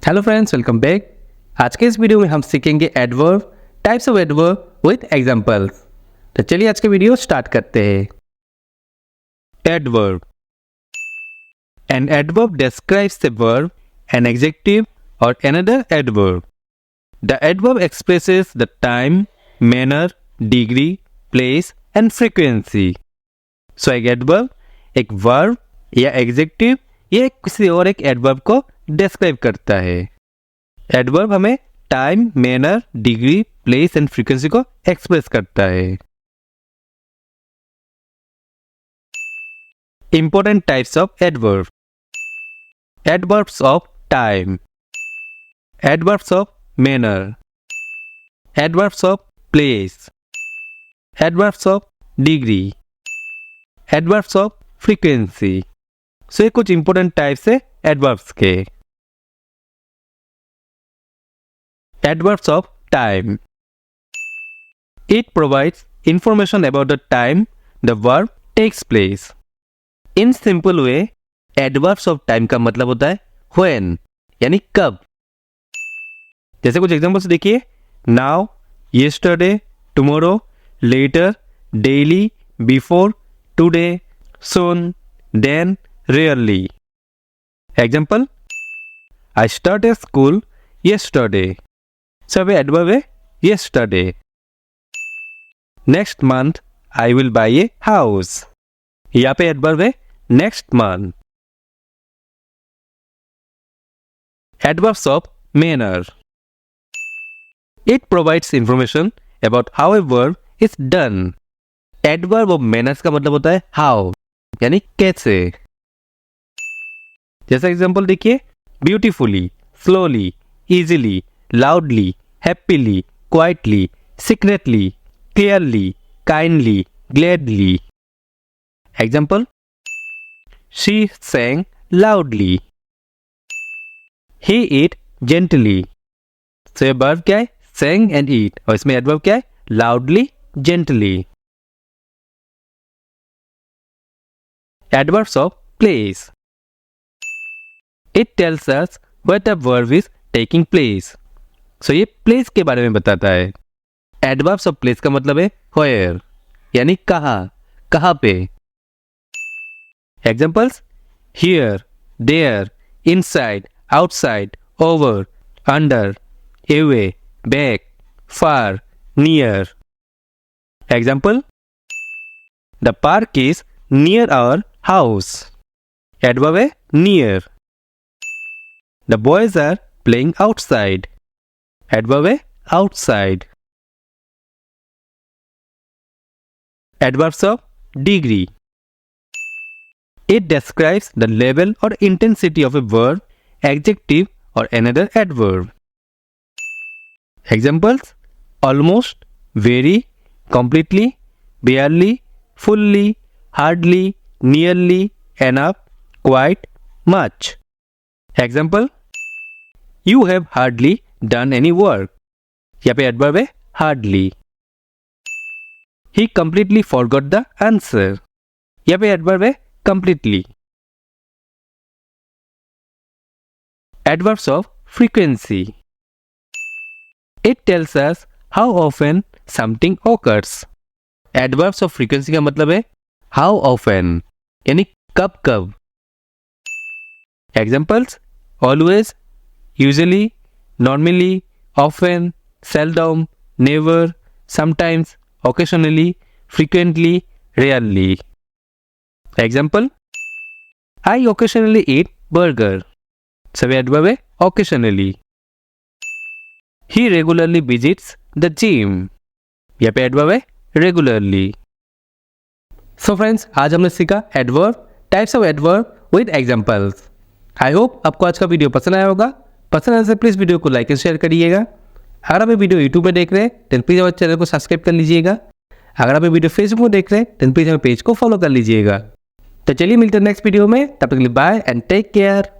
Hello friends, welcome back. आज के इस वीडियो में हम सीखेंगे adverb, types of adverb with examples. तो चलिए आज के वीडियो स्टार्ट करते हैं। Adverb. An adverb describes a verb, an adjective, or another adverb. The adverb expresses the time, manner, degree, place, and frequency. So एक adverb एक verb या adjective या किसी और एक adverb को describe करता है। Adverb हमें time, manner, degree, place and frequency को express करता है। Important types of adverb. Adverbs of time, adverbs of manner, adverbs of place, adverbs of degree, adverbs of frequency. So ये कुछ important types है adverbs के। Adverbs of time. It provides information about the time the verb takes place. In simple way, adverbs of time का मतलब होता है when, यानी कब। जैसे कुछ एग्जांपल्स देखिए, now, yesterday, tomorrow, later, daily, before, today, soon, then, rarely. Example, I started school yesterday. सब एडवर्ब है yesterday. Next month, I will buy a house. यहाँ पे एडवर्ब है next month. Adverbs of manner. It provides information about how a verb is done. Adverb of manners का मतलब होता है how, यानी कैसे। जैसा एग्जांपल देखिए, beautifully, slowly, easily, loudly, happily, quietly, secretly, clearly, kindly, gladly. Example, she sang loudly. He ate gently. So ये verb क्या है? Sang and eat. और इसमें adverb क्या है? Loudly, gently. Adverbs of place. It tells us where the verb is taking place. So ये place के बारे में बताता है। Adverbs of place का मतलब है where, यानी कहाँ पे। Examples, here, there, inside, outside, over, under, away, back, far, near. Example, the park is near our house. Adverb है near. The boys are playing outside. Adverb है outside. Adverbs of degree. It describes the level or intensity of a verb, adjective or another adverb. Examples, almost, very, completely, barely, fully, hardly, nearly, enough, quite, much. Example, you have hardly done any work. यहाँ पे adverb है hardly. He completely forgot the answer. यहाँ पे adverb है completely. Adverbs of frequency. It tells us how often something occurs. Adverbs of frequency का मतलब है how often, यानी कब। Examples, always, usually, normally, often, seldom, never, sometimes, occasionally, frequently, rarely. Example, I occasionally eat burger. सभी adverb है occasionally. He regularly visits the gym. यहाँ पे adverb है regularly. So friends, आज हमने सीखा adverb, types of adverb with examples. I hope आपको आज का वीडियो पसंद आया होगा। पसंद आने से प्लीज़ वीडियो को लाइक एंड शेयर करिएगा। अगर आप ये वीडियो यूट्यूब में देख रहे हैं तो प्लीज़ हमारे चैनल को सब्सक्राइब कर लीजिएगा। अगर आप ये वीडियो फेसबुक में देख रहे हैं तो प्लीज़ हमारे पेज को फॉलो कर लीजिएगा। तो चलिए मिलते हैं नेक्स्ट वीडियो में, तब तक के लिए बाय एंड टेक केयर।